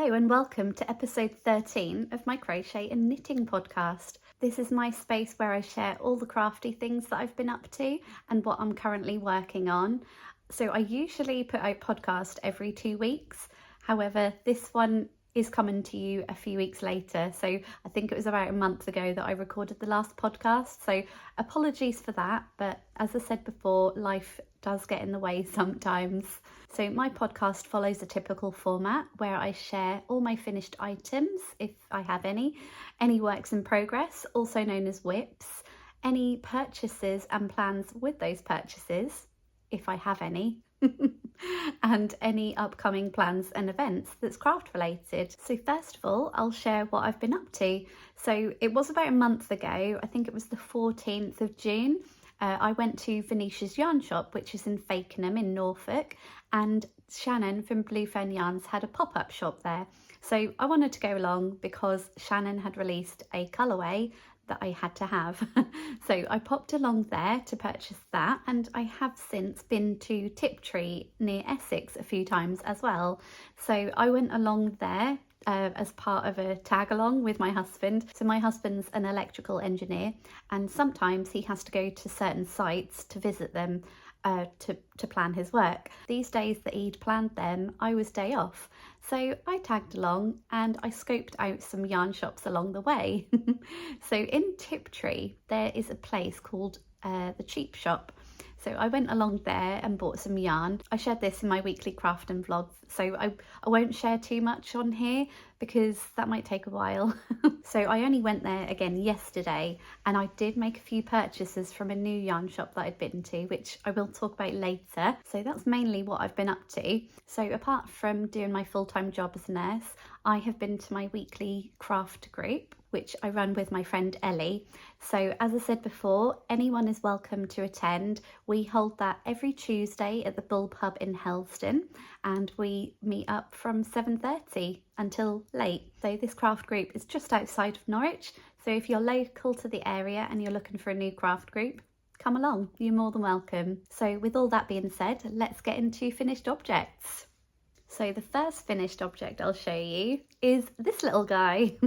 Hello and welcome to episode 13 of my Crochet and Knitting Podcast. This is my space where I share all the crafty things that I've been up to and what I'm currently working on. So I usually put out podcast every 2 weeks. However, this one is coming to you a few weeks later. So I think it was about a month ago that I recorded the last podcast. So apologies for that. But as I said before, life does get in the way sometimes. So my podcast follows a typical format where I share all my finished items, if I have any works in progress, also known as WIPs, any purchases and plans with those purchases, if I have any, and any upcoming plans and events that's craft related. So first of all, I'll share what I've been up to. So it was about a month ago, I think it was the 14th of June, I went to Venetia's yarn shop, which is in Fakenham in Norfolk, and Shannon from Blue Fern Yarns had a pop-up shop there. So I wanted to go along because Shannon had released a colourway that I had to have. So I popped along there to purchase that, and I have since been to Tiptree near Essex a few times as well. So I went along there as part of a tag along with my husband. So my husband's an electrical engineer, and sometimes he has to go to certain sites to visit them to plan his work. These days that he'd planned them, I was day off. So I tagged along and I scoped out some yarn shops along the way. So in Tiptree, there is a place called the Cheap Shop. So I went along there and bought some yarn. I shared this in my weekly craft and vlogs, so I won't share too much on here because that might take a while. So I only went there again yesterday, and I did make a few purchases from a new yarn shop that I'd been to, which I will talk about later. So that's mainly what I've been up to. So apart from doing my full-time job as a nurse, I have been to my weekly craft group, which I run with my friend Ellie. So as I said before, anyone is welcome to attend. We hold that every Tuesday at the Bull Pub in Helston, and we meet up from 7:30 until late. So this craft group is just outside of Norwich. So if you're local to the area and you're looking for a new craft group, come along, you're more than welcome. So with all that being said, let's get into finished objects. So the first finished object I'll show you is this little guy.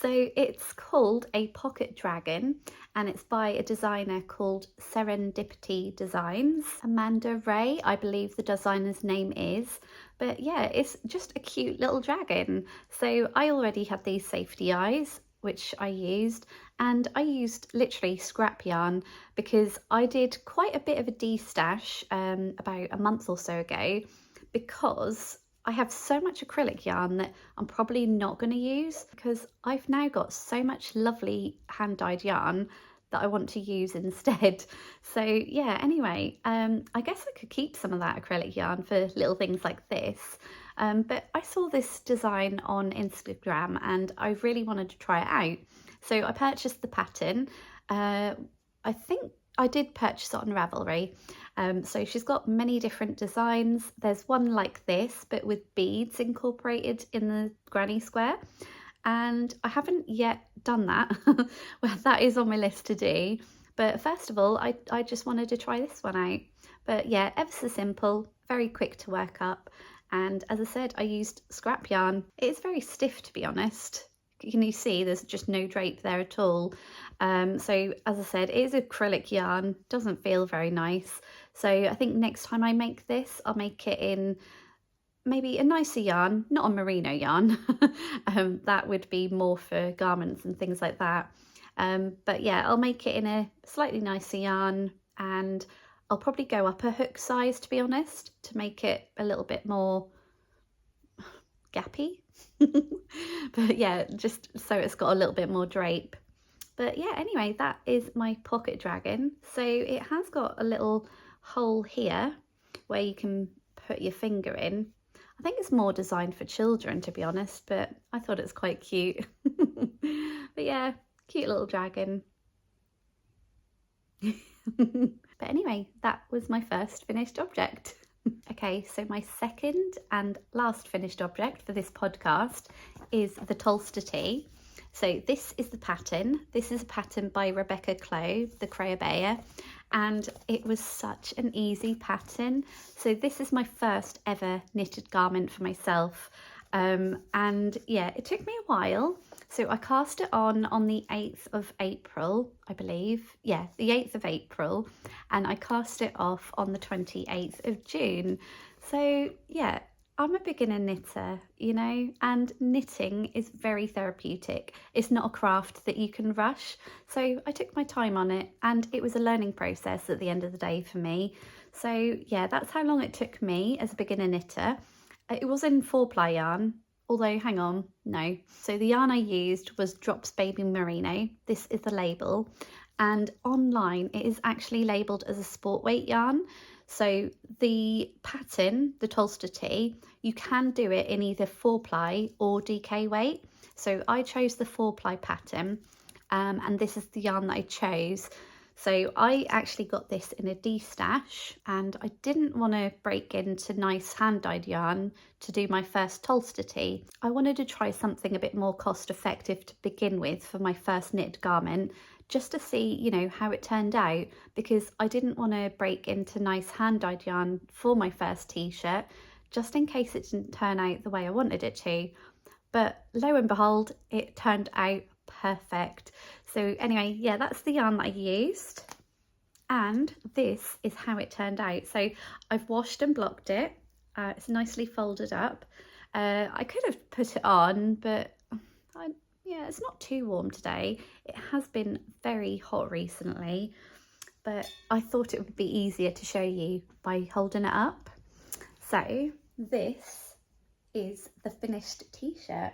So it's called a pocket dragon, and it's by a designer called Serendipity Designs. Amanda Ray, I believe the designer's name is. But yeah, it's just a cute little dragon. So I already had these safety eyes, which I used, and I used literally scrap yarn because I did quite a bit of a de-stash about a month or so ago, because I have so much acrylic yarn that I'm probably not going to use, because I've now got so much lovely hand-dyed yarn that I want to use instead. So yeah, anyway, I guess I could keep some of that acrylic yarn for little things like this. But I saw this design on Instagram and I really wanted to try it out. So I purchased the pattern. I think I did purchase it on Ravelry. So she's got many different designs. There's one like this, but with beads incorporated in the granny square. And I haven't yet done that. Well, that is on my list to do. But first of all, I just wanted to try this one out. But yeah, ever so simple, very quick to work up. And as I said, I used scrap yarn. It's very stiff, to be honest. Can you see there's just no drape there at all? So as I said, it is acrylic yarn, doesn't feel very nice. So I think next time I make this, I'll make it in maybe a nicer yarn, not a merino yarn. That would be more for garments and things like that. But yeah, I'll make it in a slightly nicer yarn, and I'll probably go up a hook size, to be honest, to make it a little bit more gappy. But yeah, just so it's got a little bit more drape. But yeah, anyway, that is my pocket dragon. So it has got a little hole here where you can put your finger in. I think it's more designed for children, to be honest, but I thought it's quite cute. But yeah, cute little dragon. But anyway, that was my first finished object. Okay, so my second and last finished object for this podcast is the Tolster tee. So this is the pattern. This is a pattern by Rebecca Clove, the Crayobeia, and it was such an easy pattern. So this is my first ever knitted garment for myself, And yeah, it took me a while. So I cast it on the 8th of April, I believe. Yeah, the 8th of April. And I cast it off on the 28th of June. So yeah, I'm a beginner knitter, you know, and knitting is very therapeutic. It's not a craft that you can rush. So I took my time on it, and it was a learning process at the end of the day for me. So yeah, that's how long it took me as a beginner knitter. It was in 4-ply yarn, although hang on, no. So the yarn I used was Drops Baby Merino. This is the label, and online it is actually labelled as a sport weight yarn. So the pattern, the Tolster tee, you can do it in either 4-ply or DK weight. So I chose the 4-ply pattern, and this is the yarn that I chose. So I actually got this in a D-stash, and I didn't want to break into nice hand-dyed yarn to do my first Tolster tee. I wanted to try something a bit more cost-effective to begin with for my first knit garment, just to see, you know, how it turned out, because I didn't want to break into nice hand-dyed yarn for my first t-shirt, just in case it didn't turn out the way I wanted it to. But lo and behold, it turned out perfect. So anyway, yeah, that's the yarn that I used, and this is how it turned out. So I've washed and blocked it. It's nicely folded up. I could have put it on, but yeah, it's not too warm today. It has been very hot recently, but I thought it would be easier to show you by holding it up. So this is the finished t-shirt.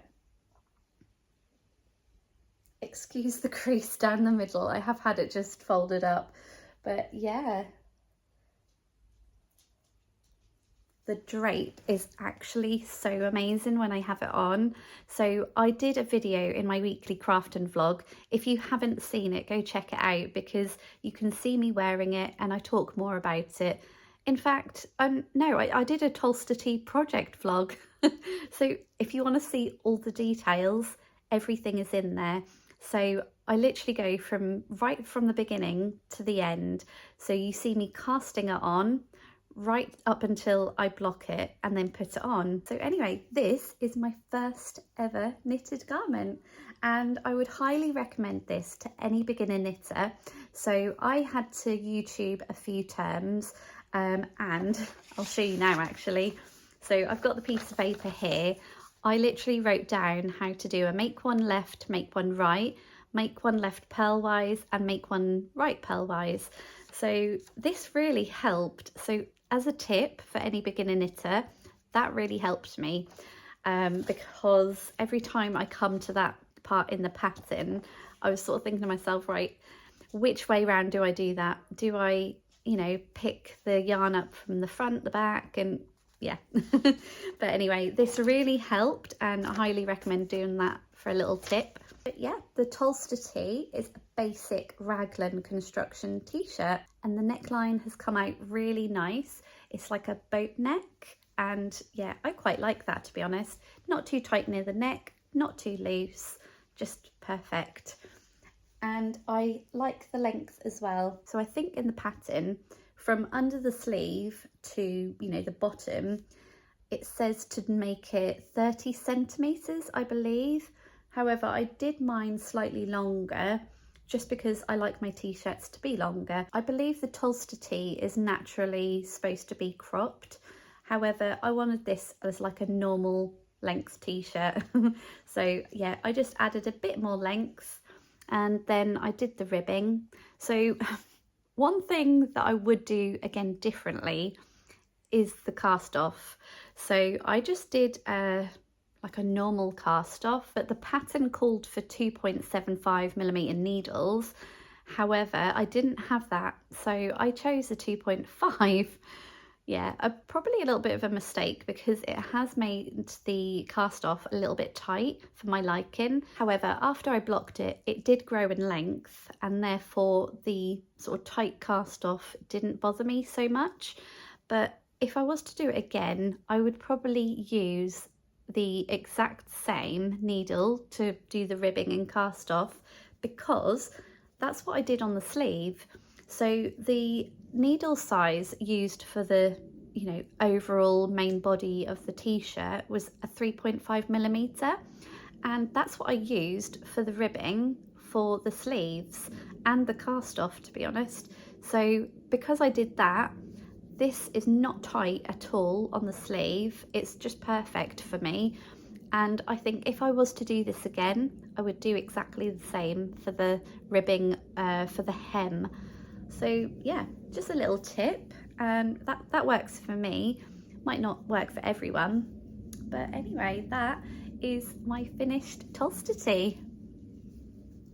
Excuse the crease down the middle. I have had it just folded up, but yeah. The drape is actually so amazing when I have it on. So I did a video in my weekly craft and vlog. If you haven't seen it, go check it out, because you can see me wearing it and I talk more about it. In fact, no, I did a Tolster tee project vlog. So if you want to see all the details, everything is in there. So I literally go right from the beginning to the end. So you see me casting it on right up until I block it and then put it on. So anyway, this is my first ever knitted garment, and I would highly recommend this to any beginner knitter. So I had to YouTube a few terms, and I'll show you now actually. So I've got the piece of paper here. I literally wrote down how to do a make one left, make one right, make one left purlwise, and make one right purlwise. So this really helped. So as a tip for any beginner knitter, that really helped me, because every time I come to that part in the pattern, I was sort of thinking to myself, right, which way round do I do that? Do I, you know, pick the yarn up from the front, the back, and yeah. But anyway, this really helped, and I highly recommend doing that for a little tip. But yeah, the Tolster tee is a basic raglan construction t-shirt, and the neckline has come out really nice. It's like a boat neck, and yeah, I quite like that, to be honest. Not too tight near the neck, not too loose, just perfect. And I like the length as well. So I think in the pattern, from under the sleeve to, you know, the bottom, it says to make it 30 centimetres, I believe. However, I did mine slightly longer, just because I like my t-shirts to be longer. I believe the Tolster tee is naturally supposed to be cropped. However, I wanted this as like a normal length t-shirt. So yeah, I just added a bit more length, and then I did the ribbing. So one thing that I would do again differently is the cast off. So I just did like a normal cast off, but the pattern called for 2.75mm needles. However, I didn't have that, so I chose a 2.5. Yeah, probably a little bit of a mistake, because it has made the cast off a little bit tight for my liking. However, after I blocked it, it did grow in length, and therefore the sort of tight cast off didn't bother me so much. But if I was to do it again, I would probably use the exact same needle to do the ribbing and cast off, because that's what I did on the sleeve. So the needle size used for the, overall main body of the t-shirt was a 3.5mm, and that's what I used for the ribbing for the sleeves and the cast off, to be honest. So because I did that, this is not tight at all on the sleeve. It's just perfect for me. And I think if I was to do this again, I would do exactly the same for the ribbing for the hem. So yeah, just a little tip, and that works for me. Might not work for everyone, but anyway, that is my finished toaster tee.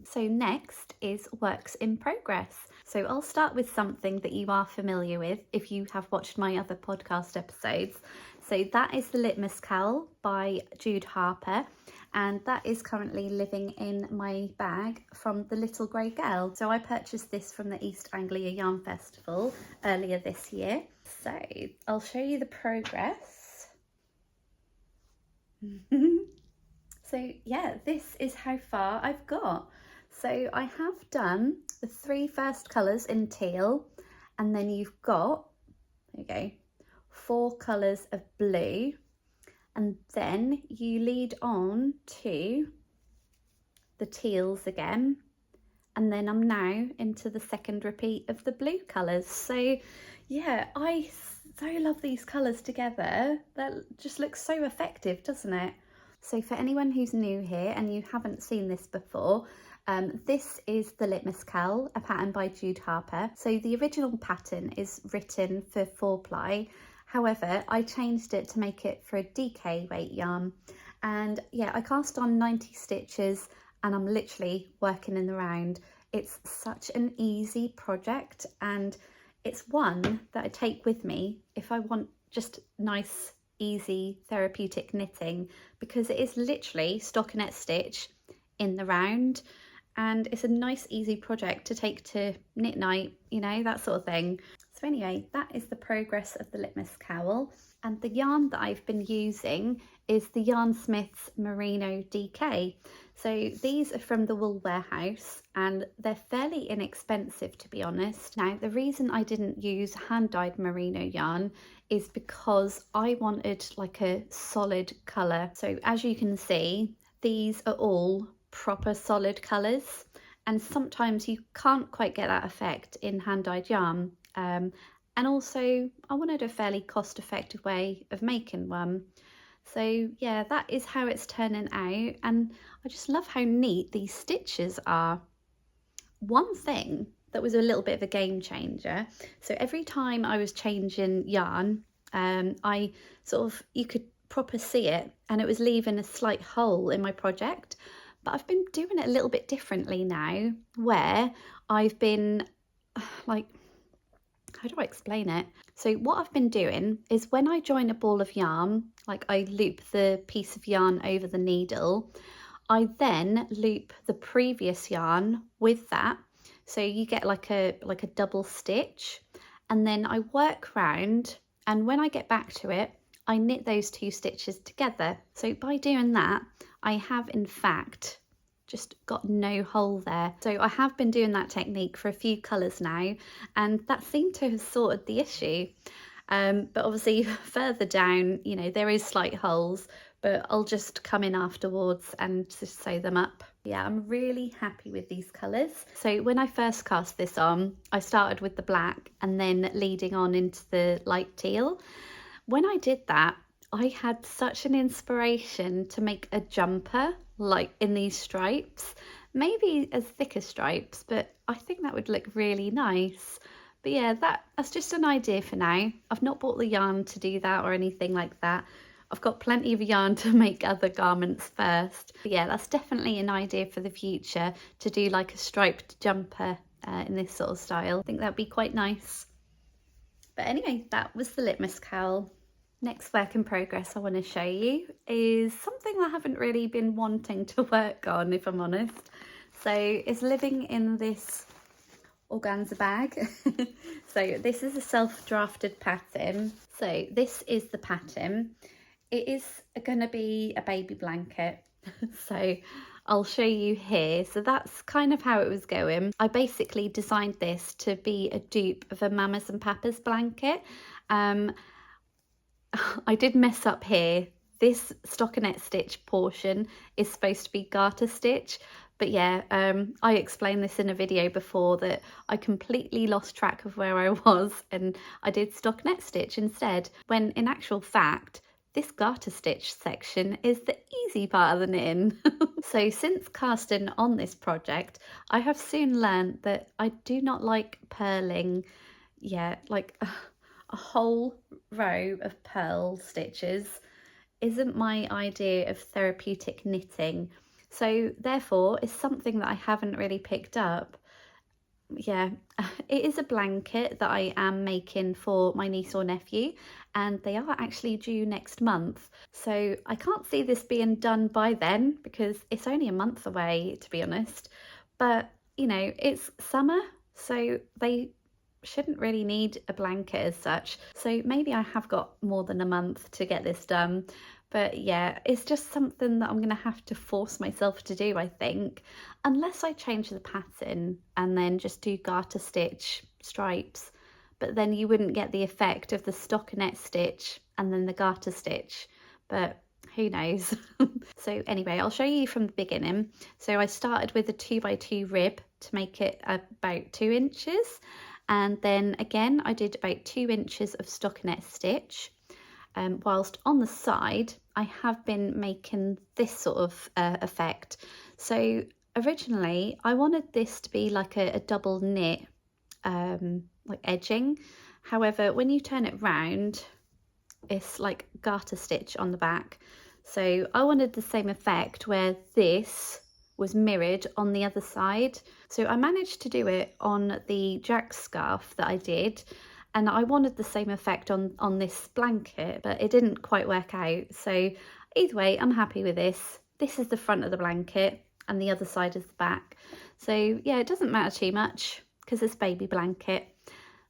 So next is works in progress. So I'll start with something that you are familiar with if you have watched my other podcast episodes. So that is the Litmus Cowl by Jude Harper, and that is currently living in my bag from the Little Grey Girl. So I purchased this from the East Anglia Yarn Festival earlier this year. So I'll show you the progress. So yeah, this is how far I've got. So I have done the 3 first colours in teal, and then you've got, there you go, 4 colours of blue, and then you lead on to the teals again, and then I'm now into the second repeat of the blue colours. So yeah, I so love these colours together. That just looks so effective, doesn't it? So for anyone who's new here and you haven't seen this before, this is the Litmus Cowl, a pattern by Jude Harper. So the original pattern is written for 4-ply. However, I changed it to make it for a DK weight yarn. And yeah, I cast on 90 stitches and I'm literally working in the round. It's such an easy project, and it's one that I take with me if I want just nice, easy, therapeutic knitting, because it is literally stockinette stitch in the round. And it's a nice easy project to take to knit night, that sort of thing. So anyway, that is the progress of the Litmus Cowl, and the yarn that I've been using is the Yarn Smith's Merino DK. So these are from the Wool Warehouse, and they're fairly inexpensive, to be honest. Now, the reason I didn't use hand-dyed merino yarn is because I wanted like a solid colour. So as you can see, these are all proper solid colours, and sometimes you can't quite get that effect in hand-dyed yarn, and also I wanted a fairly cost-effective way of making one. So yeah, that is how it's turning out, and I just love how neat these stitches are. One thing that was a little bit of a game changer, so every time I was changing yarn, you could proper see it, and it was leaving a slight hole in my project. But I've been doing it a little bit differently now, where I've been like, how do I explain it? So what I've been doing is when I join a ball of yarn, like I loop the piece of yarn over the needle, I then loop the previous yarn with that. So you get like a double stitch, and then I work round, and when I get back to it, I knit those 2 stitches together. So by doing that, I have in fact just got no hole there. So I have been doing that technique for a few colours now, and that seemed to have sorted the issue. But obviously further down, there is slight holes, but I'll just come in afterwards and just sew them up. Yeah, I'm really happy with these colours. So when I first cast this on, I started with the black and then leading on into the light teal. When I did that, I had such an inspiration to make a jumper like in these stripes, maybe as thick as stripes, but I think that would look really nice. But yeah, that's just an idea for now. I've not bought the yarn to do that or anything like that. I've got plenty of yarn to make other garments first. But yeah, that's definitely an idea for the future, to do like a striped jumper in this sort of style. I think that'd be quite nice. But anyway, that was the Litmus Cowl. Next work in progress I want to show you is something I haven't really been wanting to work on, if I'm honest. So it's living in this organza bag. So this is a self-drafted pattern. So this is the pattern. It is going to be a baby blanket. So I'll show you here. So that's kind of how it was going. I basically designed this to be a dupe of a Mamas and Papas blanket. I did mess up here. This stockinette stitch portion is supposed to be garter stitch, but yeah, I explained this in a video before that I completely lost track of where I was and I did stockinette stitch instead, when in actual fact this garter stitch section is the easy part of the knitting. So since casting on this project, I have soon learned that I do not like purling. Yeah, like a whole row of purl stitches isn't my idea of therapeutic knitting. So therefore it's something that I haven't really picked up. Yeah, it is a blanket that I am making for my niece or nephew, and they are actually due next month. So I can't see this being done by then because it's only a month away, to be honest. But, you know, it's summer, so they shouldn't really need a blanket as such. So maybe I have got more than a month to get this done. But yeah, it's just something that I'm going to have to force myself to do, I think, unless I change the pattern and then just do garter stitch stripes. But then you wouldn't get the effect of the stockinette stitch and then the garter stitch. But who knows? So anyway, I'll show you from the beginning. So I started with a 2x2 rib to make it about 2 inches. And then again, I did about 2 inches of stockinette stitch. Whilst on the side, I have been making this sort of effect. So originally, I wanted this to be like a double knit, like edging. However, when you turn it round, it's like garter stitch on the back. So I wanted the same effect where this was mirrored on the other side. So I managed to do it on the jack scarf that I did, and I wanted the same effect on this blanket, but it didn't quite work out. So either way, I'm happy with this. This is the front of the blanket and the other side is the back. So yeah, it doesn't matter too much because it's baby blanket.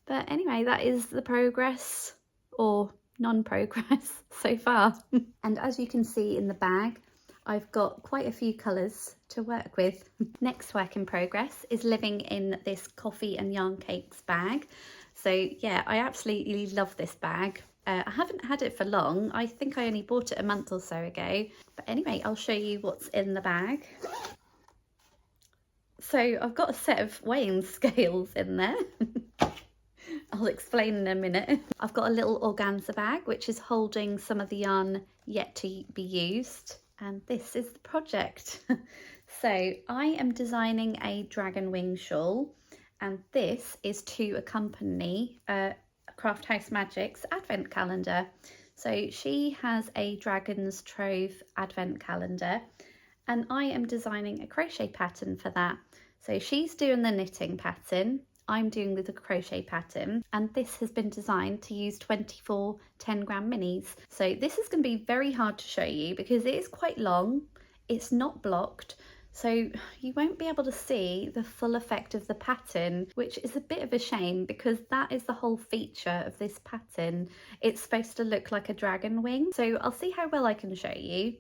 But anyway, that is the progress or non-progress so far. And as you can see in the bag, I've got quite a few colours to work with. Next work in progress is living in this coffee and yarn cakes bag. So yeah, I absolutely love this bag. I haven't had it for long. I think I only bought it a month or so ago. But anyway, I'll show you what's in the bag. So I've got a set of weighing scales in there. I'll explain in a minute. I've got a little organza bag which is holding some of the yarn yet to be used. And this is the project. So I am designing a dragon wing shawl, and this is to accompany Craft House Magic's advent calendar. So she has a Dragon's Trove advent calendar, and I am designing a crochet pattern for that. So she's doing the knitting pattern, I'm doing the crochet pattern, and this has been designed to use 24 10-gram minis. So this is going to be very hard to show you because it is quite long, it's not blocked, so you won't be able to see the full effect of the pattern, which is a bit of a shame because that is the whole feature of this pattern. It's supposed to look like a dragon wing, so I'll see how well I can show you.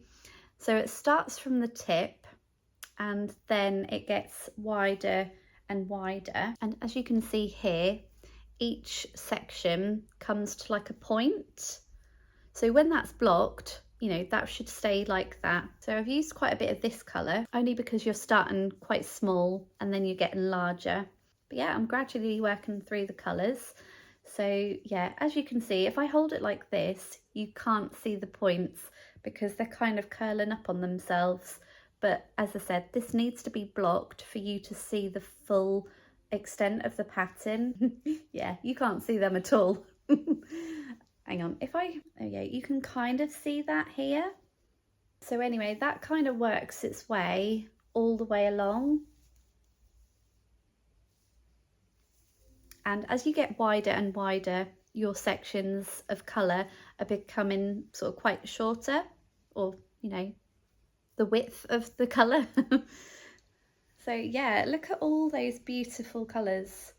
So it starts from the tip and then it gets wider and wider, and as you can see here, each section comes to like a point. So when that's blocked, you know, that should stay like that. So I've used quite a bit of this colour only because you're starting quite small and then you're getting larger. But yeah, I'm gradually working through the colours. So yeah, as you can see, if I hold it like this, you can't see the points because they're kind of curling up on themselves. But as I said, this needs to be blocked for you to see the full extent of the pattern. Yeah, you can't see them at all. Hang on, oh yeah, you can kind of see that here. So anyway, that kind of works its way all the way along. And as you get wider and wider, your sections of colour are becoming sort of quite shorter, or, you know, the width of the colour. So yeah, look at all those beautiful colours.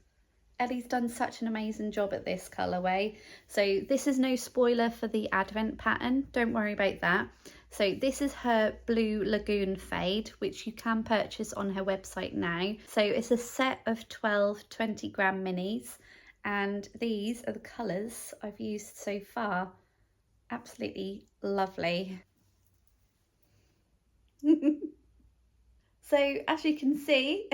Ellie's done such an amazing job at this colourway. So this is no spoiler for the advent pattern, don't worry about that. So this is her Blue Lagoon Fade, which you can purchase on her website now. So it's a set of 12 20-gram minis, and these are the colours I've used so far. Absolutely lovely. So as you can see,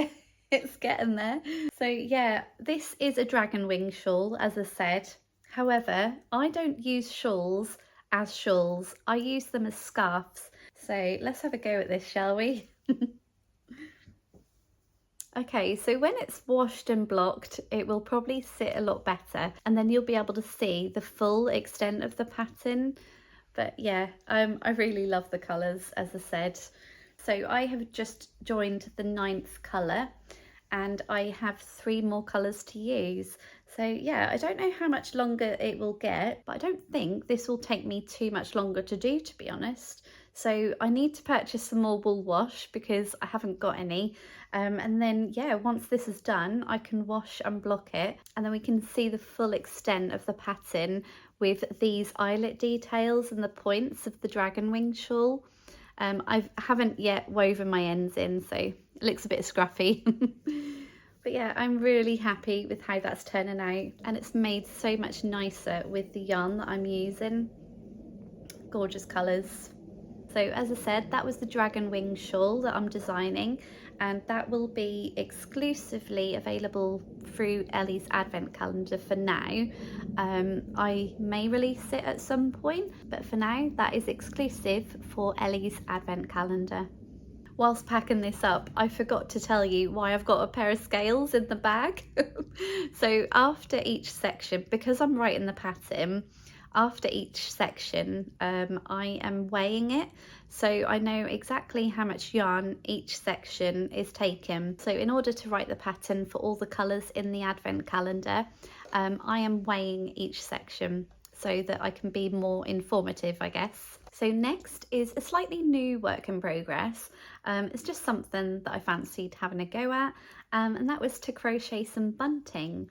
it's getting there. So yeah, this is a dragon wing shawl, as I said. However, I don't use shawls as shawls. I use them as scarves. So let's have a go at this, shall we? Okay, so when it's washed and blocked, it will probably sit a lot better, and then you'll be able to see the full extent of the pattern. But yeah, I really love the colours, as I said. So I have just joined the 9th colour, and I have 3 more colours to use. So yeah, I don't know how much longer it will get, but I don't think this will take me too much longer to do, to be honest. So I need to purchase some more wool wash because I haven't got any. And then yeah, once this is done, I can wash and block it, and then we can see the full extent of the pattern with these eyelet details and the points of the dragon wing shawl. I haven't yet woven my ends in, so it looks a bit scruffy. But yeah, I'm really happy with how that's turning out, and it's made so much nicer with the yarn that I'm using. Gorgeous colours. So as I said, that was the dragon wing shawl that I'm designing, and that will be exclusively available through Ellie's advent calendar for now. I may release it at some point, but for now that is exclusive for Ellie's advent calendar. Whilst packing this up, I forgot to tell you why I've got a pair of scales in the bag. So after each section, because I'm writing the pattern, after each section I am weighing it, so I know exactly how much yarn each section is taking. So in order to write the pattern for all the colours in the advent calendar, I am weighing each section so that I can be more informative, I guess. So next is a slightly new work in progress. It's just something that I fancied having a go at, and that was to crochet some bunting.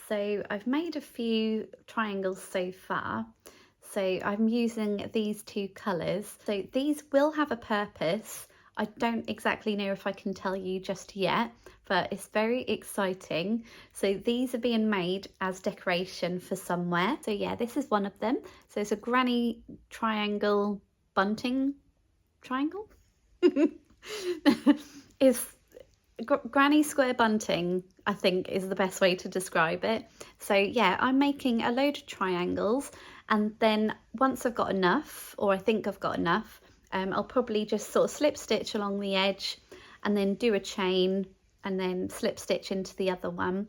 So I've made a few triangles so far. So I'm using these 2 colours. So these will have a purpose. I don't exactly know if I can tell you just yet, but it's very exciting. So these are being made as decoration for somewhere. So yeah, this is one of them. So it's a granny triangle bunting triangle. Is granny square bunting, I think, is the best way to describe it. So yeah, I'm making a load of triangles, and then once I've got enough, or I think I've got enough, I'll probably just sort of slip stitch along the edge and then do a chain and then slip stitch into the other one,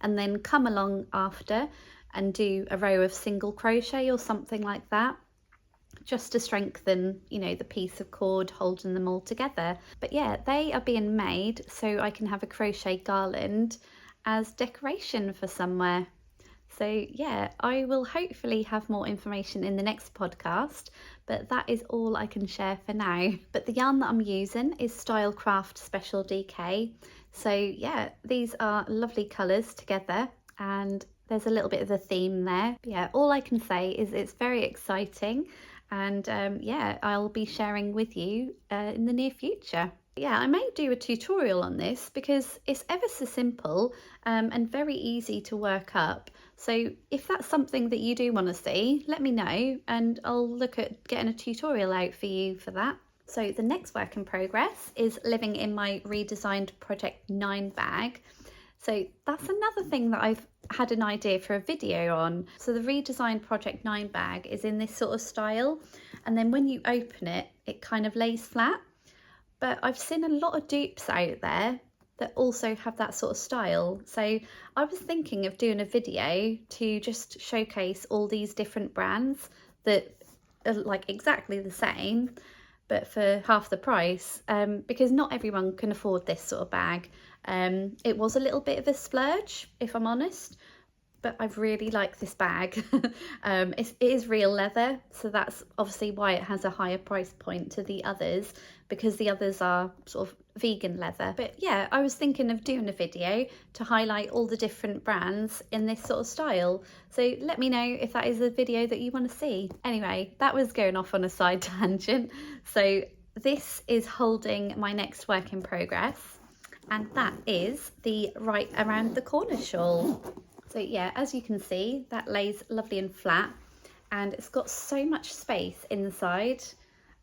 and then come along after and do a row of single crochet or something like that, just to strengthen, you know, the piece of cord holding them all together. But yeah, they are being made so I can have a crochet garland as decoration for somewhere. So yeah, I will hopefully have more information in the next podcast, but that is all I can share for now. But the yarn that I'm using is Stylecraft Special DK. So yeah, these are lovely colours together, and there's a little bit of a theme there. But yeah, all I can say is it's very exciting, and yeah, I'll be sharing with you in the near future. Yeah, I may do a tutorial on this because it's ever so simple and very easy to work up. So if that's something that you do want to see, let me know and I'll look at getting a tutorial out for you for that. So the next work in progress is living in my redesigned Project 9 bag. So that's another thing that I've had an idea for a video on. So the redesigned Project 9 bag is in this sort of style, and then when you open it, it kind of lays flat. But I've seen a lot of dupes out there that also have that sort of style. So I was thinking of doing a video to just showcase all these different brands that are like exactly the same, but for half the price, because not everyone can afford this sort of bag. It was a little bit of a splurge, if I'm honest, but I really like this bag. It is real leather, so that's obviously why it has a higher price point to the others, because the others are sort of vegan leather. But yeah, I was thinking of doing a video to highlight all the different brands in this sort of style. So let me know if that is a video that you want to see. Anyway, that was going off on a side tangent. So this is holding my next work in progress, and that is the Right Around the Corner shawl. So yeah, as you can see, that lays lovely and flat, and it's got so much space inside,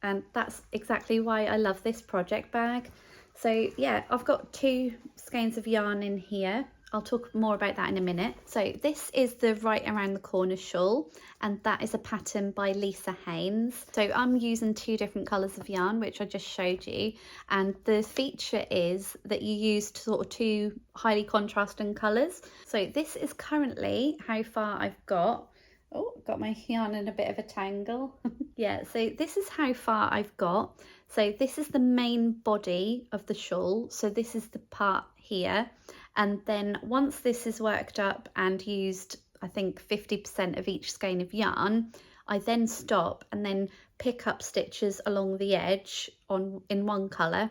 and that's exactly why I love this project bag. So yeah, I've got 2 skeins of yarn in here. I'll talk more about that in a minute. So this is the Right Around the Corner shawl, and that is a pattern by Lisa Haynes. So I'm using 2 different colours of yarn, which I just showed you, and the feature is that you used sort of 2 highly contrasting colours. So this is currently how far I've got. Oh, got my yarn in a bit of a tangle. Yeah, so this is how far I've got. So this is the main body of the shawl. So this is the part here. And then once this is worked up and used, I think 50% of each skein of yarn, I then stop and then pick up stitches along the edge in one colour,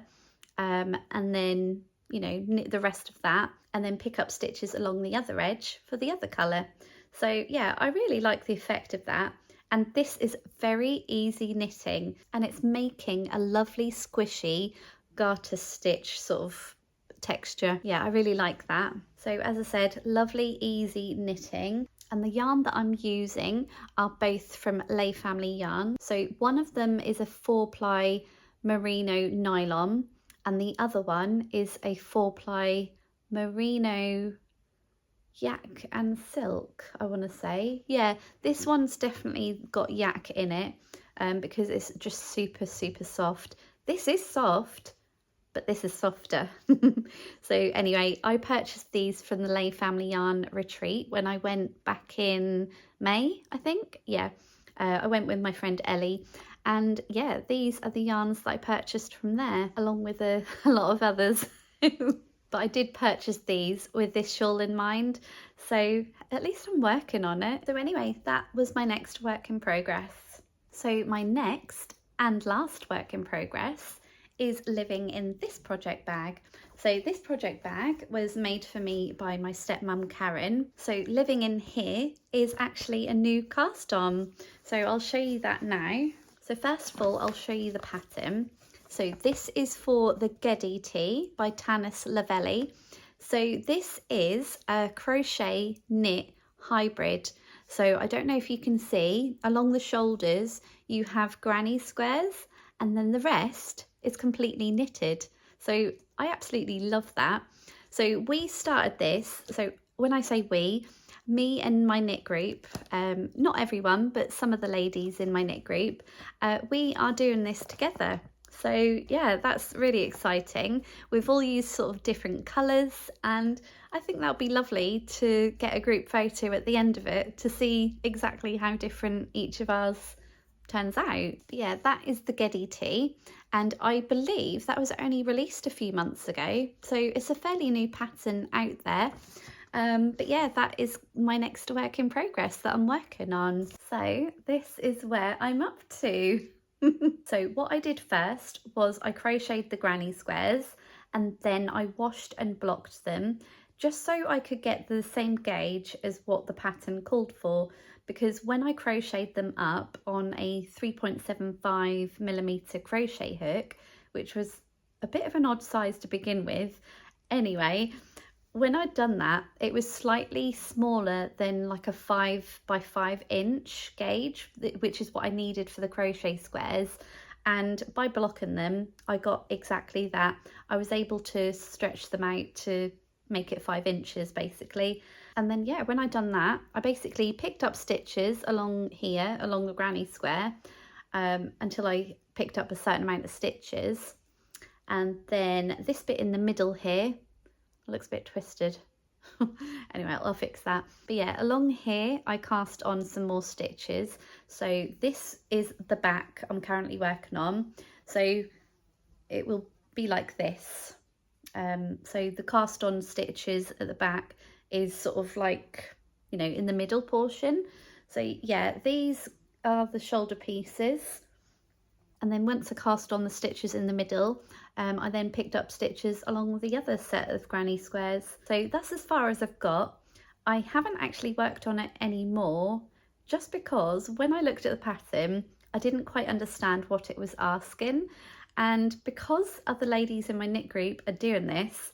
and then, you know, knit the rest of that and then pick up stitches along the other edge for the other colour. So yeah, I really like the effect of that. And this is very easy knitting, and it's making a lovely squishy garter stitch sort of texture. Yeah, I really like that. So as I said, lovely easy knitting. And the yarn that I'm using are both from Lay Family Yarn. So one of them is a 4-ply merino nylon, and the other one is a 4-ply merino yak and silk, I want to say. Yeah, this one's definitely got yak in it, because it's just super soft. This is soft, but this is softer. So anyway, I purchased these from the Lay Family Yarn retreat when I went back in May, I think. Yeah, I went with my friend Ellie, and yeah, these are the yarns that I purchased from there, along with a lot of others. But I did purchase these with this shawl in mind, so at least I'm working on it. So anyway, that was my next work in progress. So my next and last work in progress is living in this project bag. So this project bag was made for me by my stepmom Karen. So living in here is actually a new cast on. So I'll show you that now. So first of all, I'll show you the pattern. So this is for the Geddy Tee by Tanis Lavelli. So this is a crochet knit hybrid. So I don't know if you can see, along the shoulders you have granny squares, and then the rest is completely knitted. So I absolutely love that. So we started this, so when I say we, me and my knit group, not everyone, but some of the ladies in my knit group, we are doing this together. So yeah, that's really exciting. We've all used sort of different colours, and I think that'll be lovely to get a group photo at the end of it to see exactly how different each of ours turns out. But yeah, that is the Geddy Tee, and I believe that was only released a few months ago, so it's a fairly new pattern out there. But yeah, that is my next work in progress that I'm working on. So this is where I'm up to. So what I did first was I crocheted the granny squares, and then I washed and blocked them just so I could get the same gauge as what the pattern called for, because when I crocheted them up on a 3.75mm crochet hook, which was a bit of an odd size to begin with, anyway, when I'd done that, it was slightly smaller than like a 5x5 inch gauge, which is what I needed for the crochet squares. And by blocking them, I got exactly that. I was able to stretch them out to make it 5 inches basically. And then yeah, when I'd done that, I basically picked up stitches along here, along the granny square, until I picked up a certain amount of stitches. And then this bit in the middle here, looks a bit twisted. Anyway, I'll fix that. But yeah, along here I cast on some more stitches. So this is the back I'm currently working on. So it will be like this. So the cast on stitches at the back is sort of like, you know, in the middle portion. So yeah, these are the shoulder pieces. And then once I cast on the stitches in the middle, I then picked up stitches along with the other set of granny squares. So that's as far as I've got. I haven't actually worked on it anymore, just because when I looked at the pattern, I didn't quite understand what it was asking. And because other ladies in my knit group are doing this,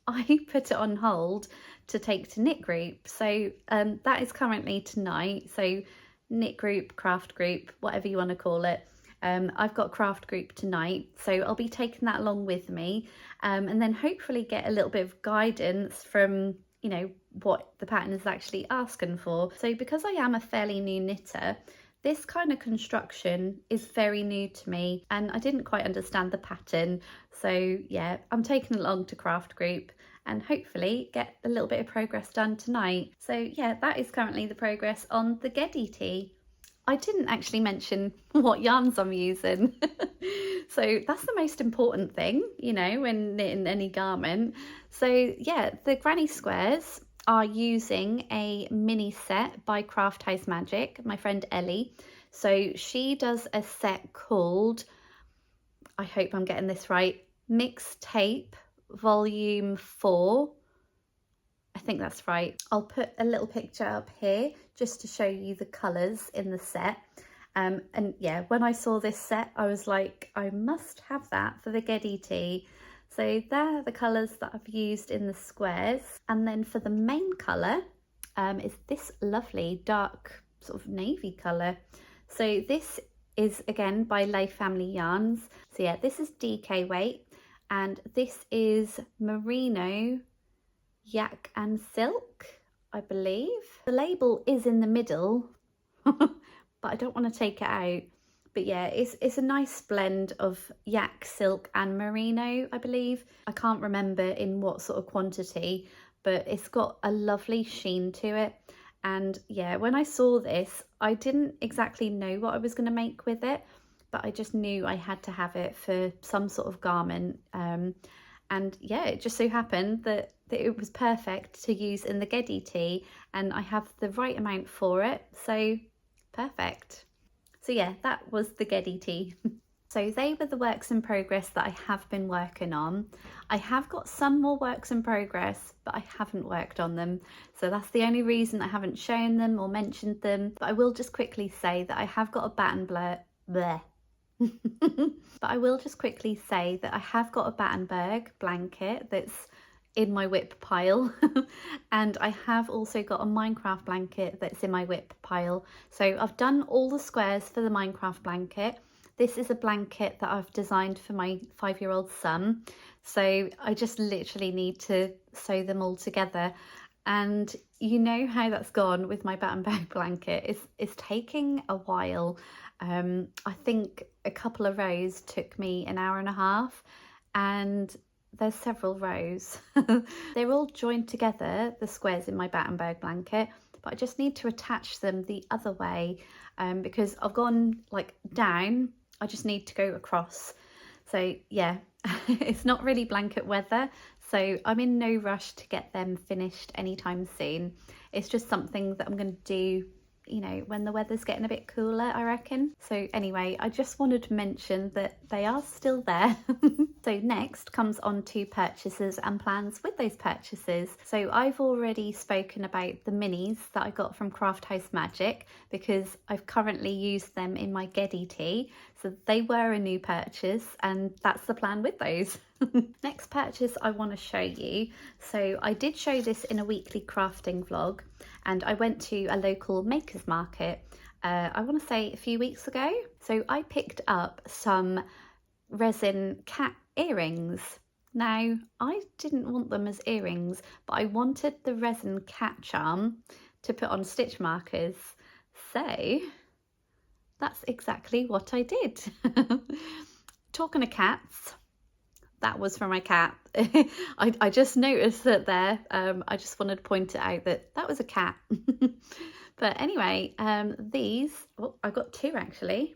I put it on hold to take to knit group. So that is currently tonight. So knit group, craft group, whatever you want to call it. I've got craft group tonight, so I'll be taking that along with me, and then hopefully get a little bit of guidance from, you know, what the pattern is actually asking for. So because I am a fairly new knitter, this kind of construction is very new to me and I didn't quite understand the pattern. So yeah, I'm taking it along to craft group and hopefully get a little bit of progress done tonight. So yeah, that is currently the progress on the Geddy tee. I didn't actually mention what yarns I'm using. So that's the most important thing, you know, when knitting any garment. So yeah, the granny squares are using a mini set by Craft House Magic, my friend Ellie. So she does a set called, I hope I'm getting this right, Mixtape Volume 4. I think that's right. I'll put a little picture up here just to show you the colours in the set. And yeah, when I saw this set, I was like, I must have that for the Geddy tee. So there are the colours that I've used in the squares. And then for the main colour is this lovely dark sort of navy colour. So this is again by Lay Family Yarns. So yeah, this is DK weight and this is merino, yak and silk, I believe. The label is in the middle, but I don't want to take it out. But yeah, it's a nice blend of yak, silk and merino, I believe. I can't remember in what sort of quantity, but it's got a lovely sheen to it. And yeah, when I saw this, I didn't exactly know what I was going to make with it, but I just knew I had to have it for some sort of garment. And yeah, it just so happened that it was perfect to use in the Geddy tee, and I have the right amount for it, so perfect. So yeah, that was the Geddy tee. So they were the works in progress that I have been working on. I have got some more works in progress, but I haven't worked on them. So that's the only reason I haven't shown them or mentioned them. But I will just quickly say that I have got a Battenberg. But I will just quickly say that I have got a Battenberg blanket that's in my whip pile and I have also got a Minecraft blanket that's in my whip pile. So I've done all the squares for the Minecraft blanket. This is a blanket that I've designed for my 5-year-old son, so I just literally need to sew them all together. And you know how that's gone with my Battenberg blanket. It's taking a while. I think a couple of rows took me an hour and a half, and there's several rows. They're all joined together, the squares in my Battenberg blanket, but I just need to attach them the other way because I've gone like down, I just need to go across. So yeah, it's not really blanket weather, so I'm in no rush to get them finished anytime soon. It's just something that I'm going to do, you know, when the weather's getting a bit cooler, I reckon. So anyway, I just wanted to mention that they are still there. So next comes on to purchases and plans with those purchases. So I've already spoken about the minis that I got from Craft House Magic because I've currently used them in my Geddy tee. So they were a new purchase and that's the plan with those. Next purchase I want to show you. So I did show this in a weekly crafting vlog and I went to a local makers market, I want to say a few weeks ago. So I picked up some resin cat earrings. Now I didn't want them as earrings, but I wanted the resin cat charm to put on stitch markers. So that's exactly what I did. Talking of cats, that was for my cat. I just noticed that there. I just wanted to point it out that was a cat. But anyway, these, oh, I got two actually.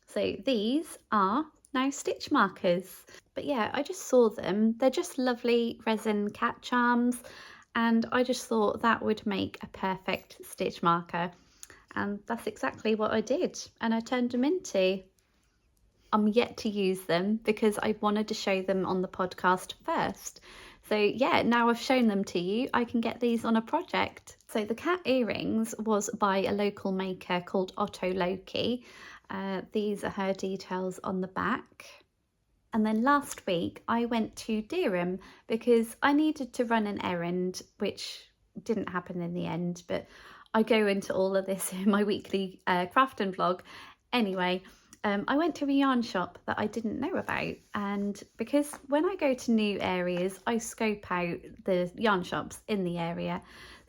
So these are now stitch markers. But yeah, I just saw them. They're just lovely resin cat charms. And I just thought that would make a perfect stitch marker. And that's exactly what I did. And I turned them into. I'm yet to use them because I wanted to show them on the podcast first. So yeah, now I've shown them to you, I can get these on a project. So the cat earrings was by a local maker called Otto Loki. These are her details on the back. And then last week I went to Derham because I needed to run an errand, which didn't happen in the end, but I go into all of this in my weekly crafting vlog. Anyway, I went to a yarn shop that I didn't know about, and because when I go to new areas, I scope out the yarn shops in the area.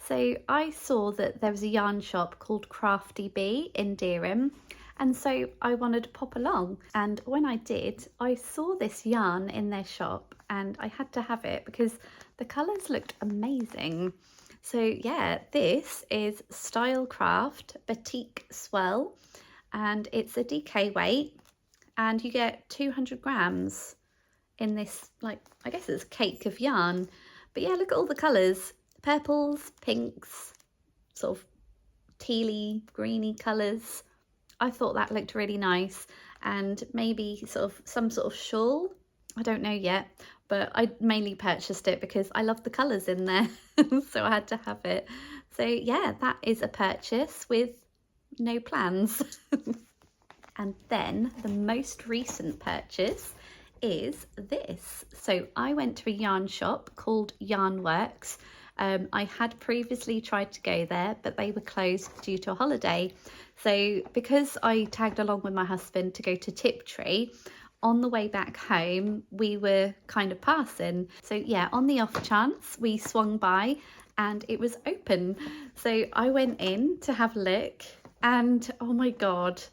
So I saw that there was a yarn shop called Crafty Bee in Dereham, and so I wanted to pop along. And when I did, I saw this yarn in their shop and I had to have it because the colours looked amazing. So yeah, this is Stylecraft Batik Swell, and it's a DK weight, and you get 200 grams in this, like, I guess it's a cake of yarn. But yeah, look at all the colours: purples, pinks, sort of tealy, greeny colours. I thought that looked really nice, and maybe sort of some sort of shawl. I don't know yet, but I mainly purchased it because I love the colours in there, so I had to have it. So yeah, that is a purchase with no plans. And then the most recent purchase is this. So I went to a yarn shop called Yarnworks. I had previously tried to go there, but they were closed due to a holiday. So because I tagged along with my husband to go to Tiptree, on the way back home, we were kind of passing. So yeah, on the off chance, we swung by and it was open. So I went in to have a look, and oh my God,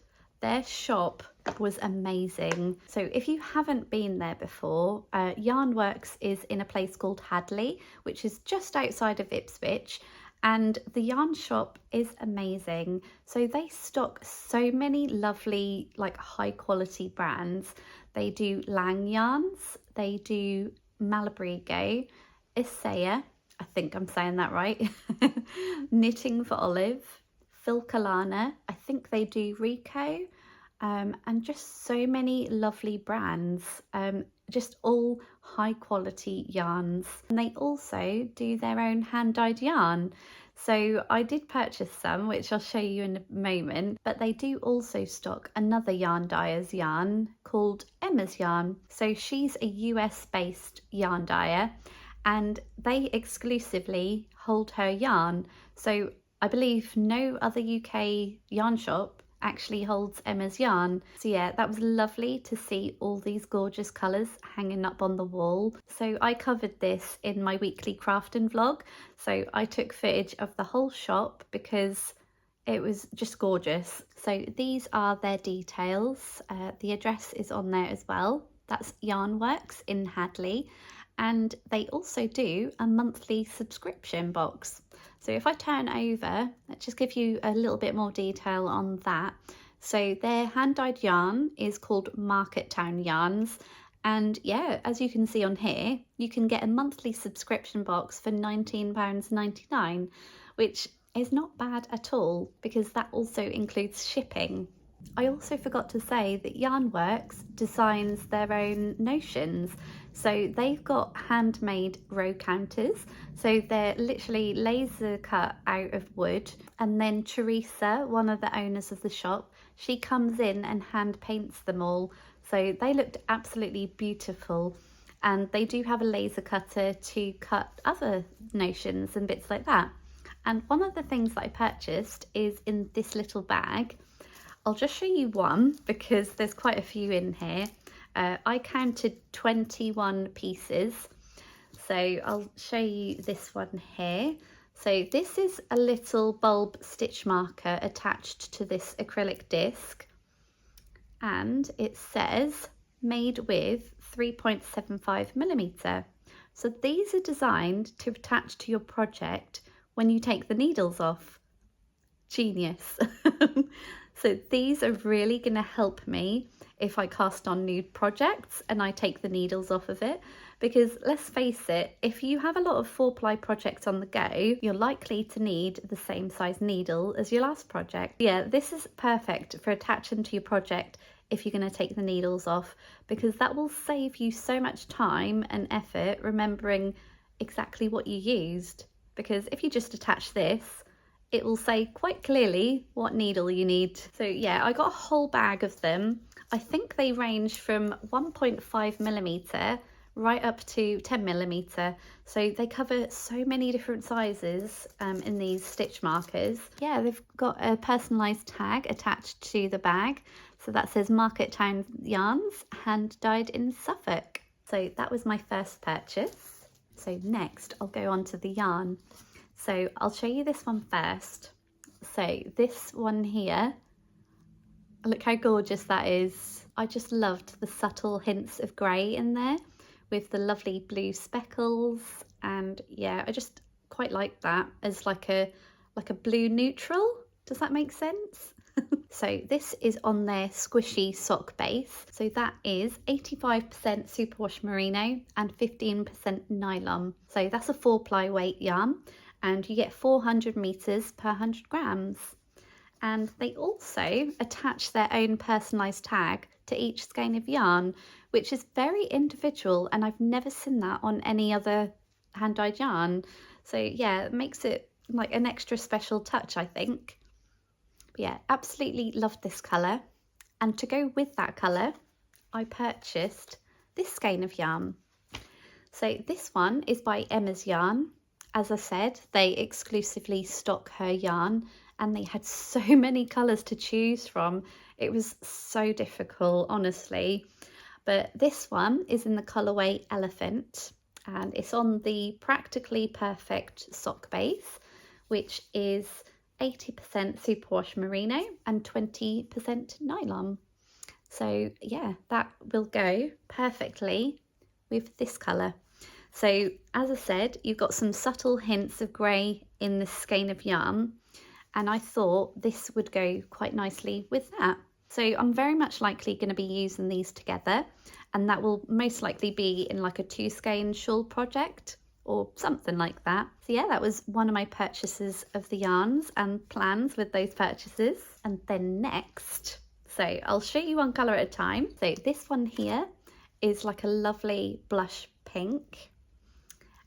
their shop was amazing. So if you haven't been there before, Yarnworks is in a place called Hadley, which is just outside of Ipswich, and the yarn shop is amazing. So they stock so many lovely, like, high quality brands. They do Lang yarns, they do Malabrigo, Isaiah, I think I'm saying that right, Knitting for Olive, Filcolana, I think they do Rico, and just so many lovely brands, just all high quality yarns. And they also do their own hand dyed yarn. So I did purchase some, which I'll show you in a moment, but they do also stock another yarn dyer's yarn called Emma's Yarn. So she's a US based yarn dyer, and they exclusively hold her yarn. So I believe no other UK yarn shop actually holds Emma's yarn. So yeah, that was lovely to see all these gorgeous colours hanging up on the wall. So I covered this in my weekly crafting vlog. So I took footage of the whole shop because it was just gorgeous. So these are their details. The address is on there as well. That's Yarnworks in Hadley. And they also do a monthly subscription box. So if I turn over, let's just give you a little bit more detail on that. So their hand-dyed yarn is called Market Town Yarns. And yeah, as you can see on here, you can get a monthly subscription box for £19.99, which is not bad at all because that also includes shipping. I also forgot to say that Yarnworks designs their own notions. So they've got handmade row counters. So they're literally laser cut out of wood. And then Teresa, one of the owners of the shop, she comes in and hand paints them all. So they looked absolutely beautiful. And they do have a laser cutter to cut other notions and bits like that. And one of the things that I purchased is in this little bag. I'll just show you one because there's quite a few in here. I counted 21 pieces. So I'll show you this one here. So this is a little bulb stitch marker attached to this acrylic disc. And it says made with 3.75mm. So these are designed to attach to your project when you take the needles off. Genius. So these are really going to help me if I cast on new projects and I take the needles off of it, because let's face it, if you have a lot of 4-ply projects on the go, you're likely to need the same size needle as your last project. Yeah, this is perfect for attaching to your project if you're going to take the needles off, because that will save you so much time and effort remembering exactly what you used. Because if you just attach this, it will say quite clearly what needle you need. So yeah, I got a whole bag of them. I think they range from 1.5mm right up to 10mm. So they cover so many different sizes in these stitch markers. Yeah, they've got a personalised tag attached to the bag. So that says Market Town Yarns, hand dyed in Suffolk. So that was my first purchase. So next I'll go on to the yarn. So I'll show you this one first. So this one here, look how gorgeous that is. I just loved the subtle hints of grey in there with the lovely blue speckles, and yeah, I just quite like that as like a blue neutral. Does that make sense? So this is on their squishy sock base. So that is 85% superwash merino and 15% nylon. So that's a 4-ply weight yarn, and you get 400 meters per 100 grams. And they also attach their own personalised tag to each skein of yarn, which is very individual, and I've never seen that on any other hand-dyed yarn. So yeah, it makes it like an extra special touch, I think. But yeah, absolutely loved this colour. And to go with that colour, I purchased this skein of yarn. So this one is by Emma's Yarn. As I said, they exclusively stock her yarn, and they had so many colours to choose from. It was so difficult, honestly. But this one is in the colourway Elephant, and it's on the Practically Perfect sock base, which is 80% superwash merino and 20% nylon. So yeah, that will go perfectly with this colour. So as I said, you've got some subtle hints of grey in this skein of yarn, and I thought this would go quite nicely with that. So I'm very much likely going to be using these together, and that will most likely be in like a 2-skein shawl project or something like that. So yeah, that was one of my purchases of the yarns and plans with those purchases. And then next, so I'll show you one colour at a time. So this one here is like a lovely blush pink,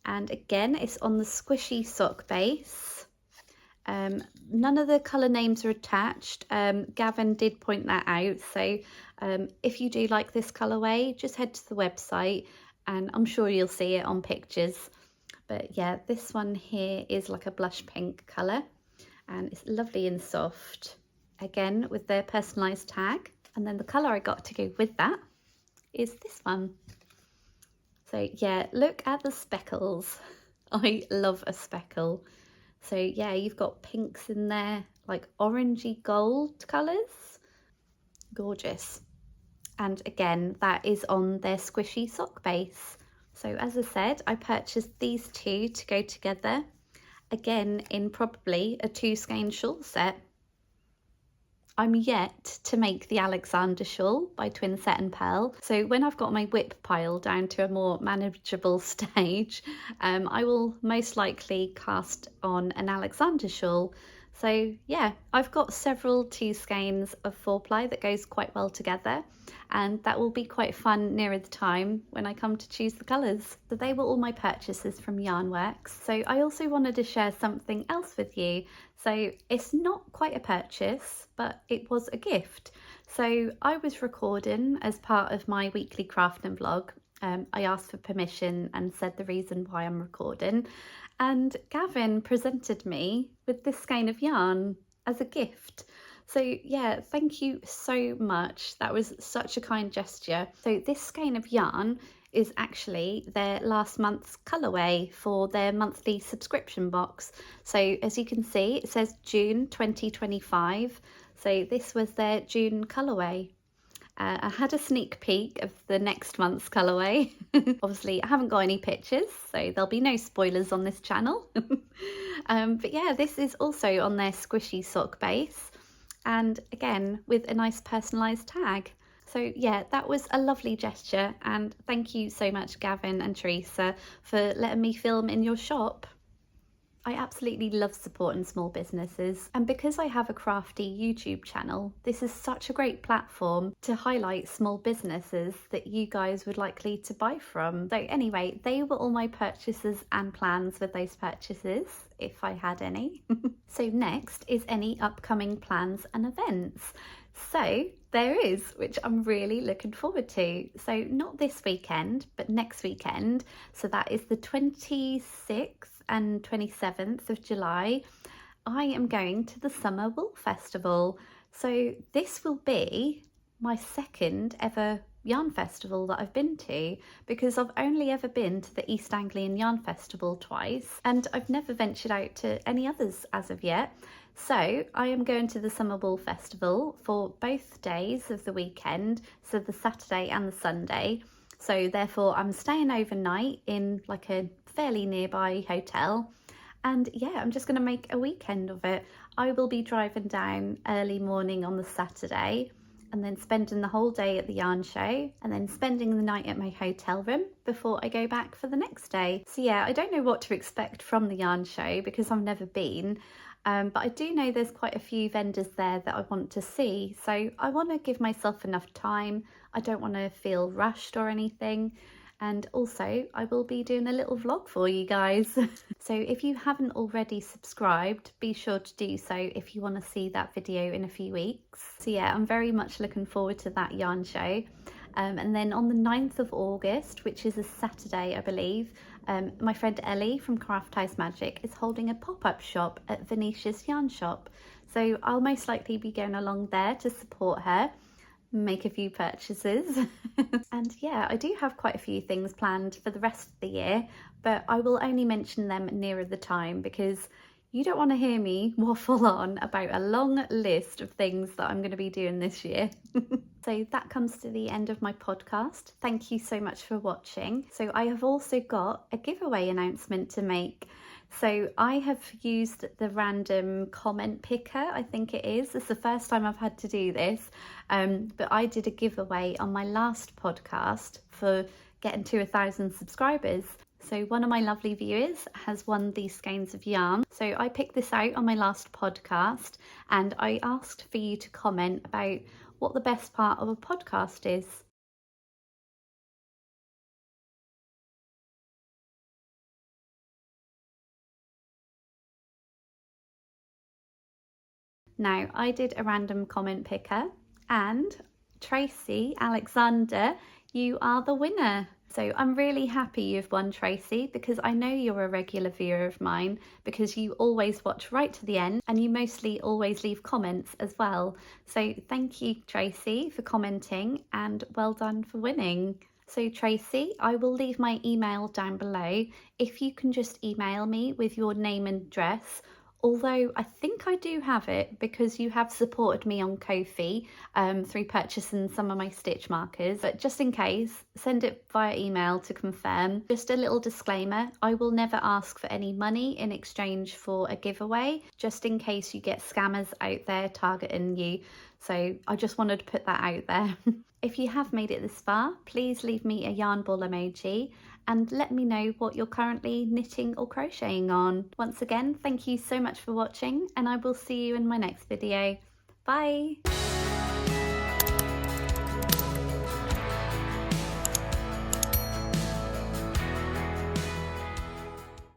and again it's on the squishy sock base. None of the colour names are attached. Gavin did point that out, so if you do like this colourway, just head to the website and I'm sure you'll see it on pictures. But yeah, this one here is like a blush pink colour, and it's lovely and soft, again with their personalised tag. And then the colour I got to go with that is this one. So yeah, look at the speckles. I love a speckle. So yeah, you've got pinks in there, like orangey gold colours. Gorgeous. And again, that is on their squishy sock base. So as I said, I purchased these two to go together, again in probably a 2-skein shawl set. I'm yet to make the Alexander shawl by Twin Set and Pearl. So when I've got my whip pile down to a more manageable stage, I will most likely cast on an Alexander shawl. So yeah, I've got several 2 skeins of 4-ply that goes quite well together, and that will be quite fun nearer the time when I come to choose the colours. So they were all my purchases from Yarnworks. So I also wanted to share something else with you. So it's not quite a purchase, but it was a gift. So I was recording as part of my weekly crafting vlog. I asked for permission and said the reason why I'm recording, and Gavin presented me with this skein of yarn as a gift. So yeah, thank you so much. That was such a kind gesture. So this skein of yarn is actually their last month's colourway for their monthly subscription box. So as you can see, it says June 2025. So this was their June colourway. I had a sneak peek of the next month's colourway. Obviously, I haven't got any pictures, so there'll be no spoilers on this channel. But yeah, this is also on their squishy sock base, and again with a nice personalised tag. So yeah, that was a lovely gesture, and thank you so much, Gavin and Teresa, for letting me film in your shop. I absolutely love supporting small businesses, and because I have a crafty YouTube channel, this is such a great platform to highlight small businesses that you guys would likely to buy from. So anyway, they were all my purchases and plans with those purchases, if I had any. So next is any upcoming plans and events. So there is, which I'm really looking forward to. So not this weekend, but next weekend. So that is the 26th and 27th of July. I am going to the Summer Wool Festival. So this will be my second ever yarn festival that I've been to, because I've only ever been to the East Anglian Yarn Festival twice, and I've never ventured out to any others as of yet. So I am going to the Summer Wool Festival for both days of the weekend, so the Saturday and the Sunday. So therefore I'm staying overnight in like a fairly nearby hotel. And yeah, I'm just going to make a weekend of it. I will be driving down early morning on the Saturday and then spending the whole day at the yarn show and then spending the night at my hotel room before I go back for the next day. So yeah, I don't know what to expect from the yarn show because I've never been. But I do know there's quite a few vendors there that I want to see. So I want to give myself enough time. I don't want to feel rushed or anything. And also I will be doing a little vlog for you guys. So if you haven't already subscribed, be sure to do so if you want to see that video in a few weeks. So yeah, I'm very much looking forward to that yarn show. And then on the 9th of August, which is a Saturday, I believe, my friend Ellie from Craft House Magic is holding a pop-up shop at Venetia's Yarn Shop. So I'll most likely be going along there to support her, make a few purchases. And yeah, I do have quite a few things planned for the rest of the year, but I will only mention them nearer the time because you don't want to hear me waffle on about a long list of things that I'm going to be doing this year. So that comes to the end of my podcast. Thank you so much for watching. So I have also got a giveaway announcement to make. So I have used the random comment picker, I think it is. It's the first time I've had to do this, but I did a giveaway on my last podcast for getting to 1,000 subscribers. So one of my lovely viewers has won these skeins of yarn. So I picked this out on my last podcast and I asked for you to comment about what the best part of a podcast is. Now, I did a random comment picker and Tracy Alexander, you are the winner. So I'm really happy you've won, Tracy, because I know you're a regular viewer of mine because you always watch right to the end and you mostly always leave comments as well. So thank you, Tracy, for commenting and well done for winning. So Tracy, I will leave my email down below. If you can just email me with your name and address, although I think I do have it because you have supported me on Ko-fi through purchasing some of my stitch markers. But just in case, send it via email to confirm. Just a little disclaimer, I will never ask for any money in exchange for a giveaway, just in case you get scammers out there targeting you. So I just wanted to put that out there. If you have made it this far, please leave me a yarn ball emoji and let me know what you're currently knitting or crocheting on. Once again, thank you so much for watching and I will see you in my next video. Bye!